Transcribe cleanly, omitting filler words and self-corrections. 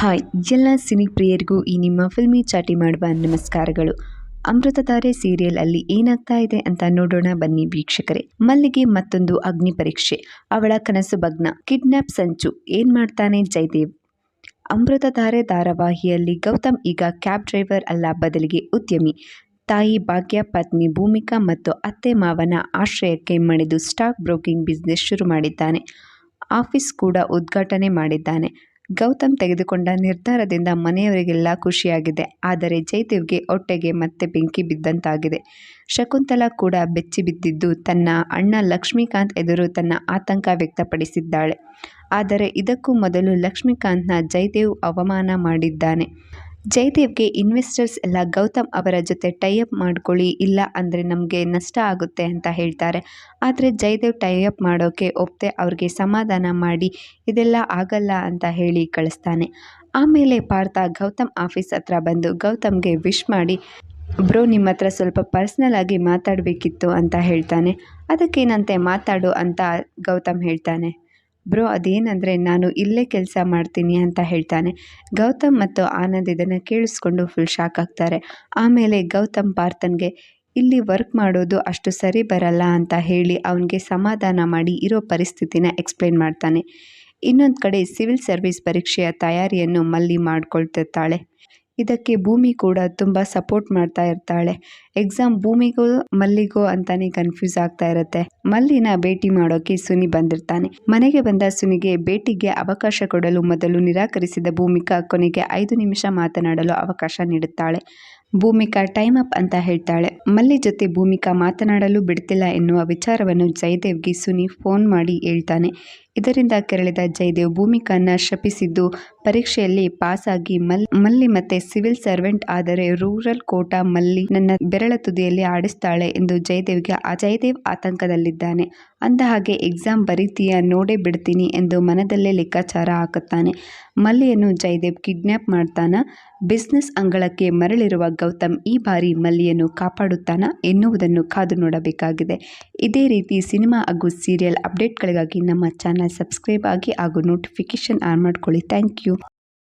Hi ಎಲ್ಲ cine ಪ್ರಿಯರಿಗೂ ಈ ನಿಮ್ಮ ಫಿಲ್ಮಿ ಚಾಟಿ ಮಾಡುವ ನಮಸ್ಕಾರಗಳು. ಅಮೃತಧಾರೆ ಸೀರಿಯಲ್ ಅಲ್ಲಿ ಏನಾಗ್ತಾ ಇದೆ ಅಂತ ನೋಡೋಣ ಬನ್ನಿ ವೀಕ್ಷಕರೇ. ಮಲ್ಲಿಗೆ ಮತ್ತೊಂದು ಅಗ್ನಿ ಪರೀಕ್ಷೆ, ಅವಳ ಕನಸು ಭಗ್ನ, ಕಿಡ್ನಾಪ್ ಸಂಚು, ಏನ್ ಮಾಡ್ತಾನೆ ಜಯದೇವ್. ಅಮೃತಧಾರೆ ಧಾರಾವಾಹಿಯಲ್ಲಿ ಗೌತಮ್ ಈಗ ಕ್ಯಾಬ್ ಡ್ರೈವರ್ ಅಲ್ಲ, ಬದಲಿಗೆ ಉದ್ಯಮಿ. ತಾಯಿ ಭಾಗ್ಯ, ಪತ್ನಿ ಭೂಮಿಕಾ ಮತ್ತು ಅತ್ತೆ ಮಾವನ ಆಶ್ರಯಕ್ಕೆ ಮಣಿದು ಸ್ಟಾಕ್ ಬ್ರೋಕಿಂಗ್ ಬಿಸ್ನೆಸ್ ಶುರು ಮಾಡಿದ್ದಾನೆ. ಆಫೀಸ್ ಕೂಡ ಉದ್ಘಾಟನೆ ಮಾಡಿದ್ದಾನೆ. ಗೌತಮ್ ತೆಗೆದುಕೊಂಡ ನಿರ್ಧಾರದಿಂದ ಮನೆಯವರಿಗೆಲ್ಲ ಖುಷಿಯಾಗಿದೆ. ಆದರೆ ಜಯದೇವ್ಗೆ ಹೊಟ್ಟೆಗೆ ಮತ್ತೆ ಬೆಂಕಿ ಬಿದ್ದಂತಾಗಿದೆ. ಶಕುಂತಲಾ ಕೂಡ ಬೆಚ್ಚಿ ಬಿದ್ದಿದ್ದು ತನ್ನ ಅಣ್ಣ ಲಕ್ಷ್ಮೀಕಾಂತ್ ಎದುರು ತನ್ನ ಆತಂಕ ವ್ಯಕ್ತಪಡಿಸಿದ್ದಾಳೆ. ಆದರೆ ಇದಕ್ಕೂ ಮೊದಲು ಲಕ್ಷ್ಮೀಕಾಂತ್ನ ಜಯದೇವ್ ಅವಮಾನ ಮಾಡಿದ್ದಾನೆ. ಜಯದೇವ್ಗೆ ಇನ್ವೆಸ್ಟರ್ಸ್ ಎಲ್ಲ ಗೌತಮ್ ಅವರ ಜೊತೆ ಟೈಅಪ್ ಮಾಡ್ಕೊಳ್ಳಿ, ಇಲ್ಲ ಅಂದರೆ ನಮಗೆ ನಷ್ಟ ಆಗುತ್ತೆ ಅಂತ ಹೇಳ್ತಾರೆ. ಆದರೆ ಜಯದೇವ್ ಟೈಅಪ್ ಮಾಡೋಕ್ಕೆ ಒಪ್ಪದೆ ಅವ್ರಿಗೆ ಸಮಾಧಾನ ಮಾಡಿ ಇದೆಲ್ಲ ಆಗಲ್ಲ ಅಂತ ಹೇಳಿ ಕಳಿಸ್ತಾನೆ. ಆಮೇಲೆ ಪಾರ್ಥ ಗೌತಮ್ ಆಫೀಸ್ ಹತ್ರ ಬಂದು ಗೌತಮ್ಗೆ ವಿಶ್ ಮಾಡಿ, ಬ್ರೋ ನಿಮ್ಮ ಹತ್ರ ಸ್ವಲ್ಪ ಪರ್ಸ್ನಲ್ ಆಗಿ ಮಾತಾಡಬೇಕಿತ್ತು ಅಂತ ಹೇಳ್ತಾನೆ. ಅದಕ್ಕೇನಂತೆ ಮಾತಾಡು ಅಂತ ಗೌತಮ್ ಹೇಳ್ತಾನೆ. ಬ್ರೋ ಅದೇನಂದರೆ ನಾನು ಇಲ್ಲೇ ಕೆಲಸ ಮಾಡ್ತೀನಿ ಅಂತ ಹೇಳ್ತಾನೆ. ಗೌತಮ್ ಮತ್ತು ಆನಂದ್ ಇದನ್ನು ಕೇಳಿಸ್ಕೊಂಡು ಫುಲ್ ಶಾಕ್ ಆಗ್ತಾರೆ. ಆಮೇಲೆ ಗೌತಮ್ ಪಾರ್ಥನ್ಗೆ ಇಲ್ಲಿ ವರ್ಕ್ ಮಾಡೋದು ಅಷ್ಟು ಸರಿ ಬರಲ್ಲ ಅಂತ ಹೇಳಿ ಅವನಿಗೆ ಸಮಾಧಾನ ಮಾಡಿ ಇರೋ ಪರಿಸ್ಥಿತಿನ ಎಕ್ಸ್ಪ್ಲೈನ್ ಮಾಡ್ತಾನೆ. ಇನ್ನೊಂದು ಕಡೆ ಸಿವಿಲ್ ಸರ್ವಿಸ್ ಪರೀಕ್ಷೆಯ ತಯಾರಿಯನ್ನು ಮಲ್ಲಿ ಮಾಡ್ಕೊಳ್ತಿರ್ತಾಳೆ. ಇದಕ್ಕೆ ಭೂಮಿ ಕೂಡ ತುಂಬ ಸಪೋರ್ಟ್ ಮಾಡ್ತಾ ಇರ್ತಾಳೆ. ಎಕ್ಸಾಮ್ ಭೂಮಿಗೋ ಮಲ್ಲಿಗೋ ಅಂತಾನೆ ಕನ್ಫ್ಯೂಸ್ ಆಗ್ತಾ ಇರುತ್ತೆ. ಮಲ್ಲಿನ ಭೇಟಿ ಮಾಡೋಕೆ ಸುನಿ ಬಂದಿರ್ತಾನೆ. ಮನೆಗೆ ಬಂದ ಸುನಿಗೆ ಭೇಟಿಗೆ ಅವಕಾಶ ಕೊಡಲು ಮೊದಲು ನಿರಾಕರಿಸಿದ ಭೂಮಿಕಾ ಕೊನೆಗೆ 5 ನಿಮಿಷ ಮಾತನಾಡಲು ಅವಕಾಶ ನೀಡುತ್ತಾಳೆ. ಭೂಮಿಕಾ ಟೈಮ್ ಅಪ್ ಅಂತ ಹೇಳ್ತಾಳೆ. ಮಲ್ಲಿ ಜೊತೆ ಭೂಮಿಕಾ ಮಾತನಾಡಲು ಬಿಡ್ತಿಲ್ಲ ಎನ್ನುವ ವಿಚಾರವನ್ನು ಜಯದೇವ್ಗೆ ಸುನಿ ಫೋನ್ ಮಾಡಿ ಹೇಳ್ತಾನೆ. ಇದರಿಂದ ಕೆರಳಿದ ಜಯದೇವ್ ಭೂಮಿಕಾನ ಶಪಿಸಿದ್ದು ಪರೀಕ್ಷೆಯಲ್ಲಿ ಪಾಸ್ ಆಗಿ ಮಲ್ಲಿ ಮತ್ತೆ ಸಿವಿಲ್ ಸರ್ವೆಂಟ್ ಆದರೆ ರೂರಲ್ ಕೋಟಾ ಮಲ್ಲಿ ನನ್ನ ಬೆರಳ ತುದಿಯಲ್ಲಿ ಆಡಿಸ್ತಾಳೆ ಎಂದು ಜಯದೇವ್ ಆತಂಕದಲ್ಲಿದ್ದಾನೆ. ಅಂದ ಹಾಗೆ ಎಕ್ಸಾಮ್ ಬರೀತೀಯ ನೋಡೇ ಬಿಡ್ತೀನಿ ಎಂದು ಮನದಲ್ಲೇ ಲೆಕ್ಕಾಚಾರ ಹಾಕುತ್ತಾನೆ. ಮಲ್ಲಿಯನ್ನು ಜಯದೇವ್ ಕಿಡ್ನ್ಯಾಪ್ ಮಾಡ್ತಾನ? ಬಿಸ್ನೆಸ್ ಅಂಗಳಕ್ಕೆ ಮರಳಿರುವ ಗೌತಮ್ ಈ ಬಾರಿ ಮಲ್ಲಿಯನ್ನು ಕಾಪಾಡುತ್ತಾನ ಎನ್ನುವುದನ್ನು ಕಾದು ನೋಡಬೇಕಾಗಿದೆ. ಇದೇ ರೀತಿ ಸಿನಿಮಾ ಹಾಗೂ ಸೀರಿಯಲ್ ಅಪ್ಡೇಟ್ಗಳಿಗಾಗಿ ನಮ್ಮ ಚಾನಲ್ ಸಬ್ಸ್ಕ್ರೈಬ್ ಆಗಿ ಹಾಗೂ ನೋಟಿಫಿಕೇಶನ್ ಆನ್ ಮಾಡ್ಕೊಳ್ಳಿ. Thank you.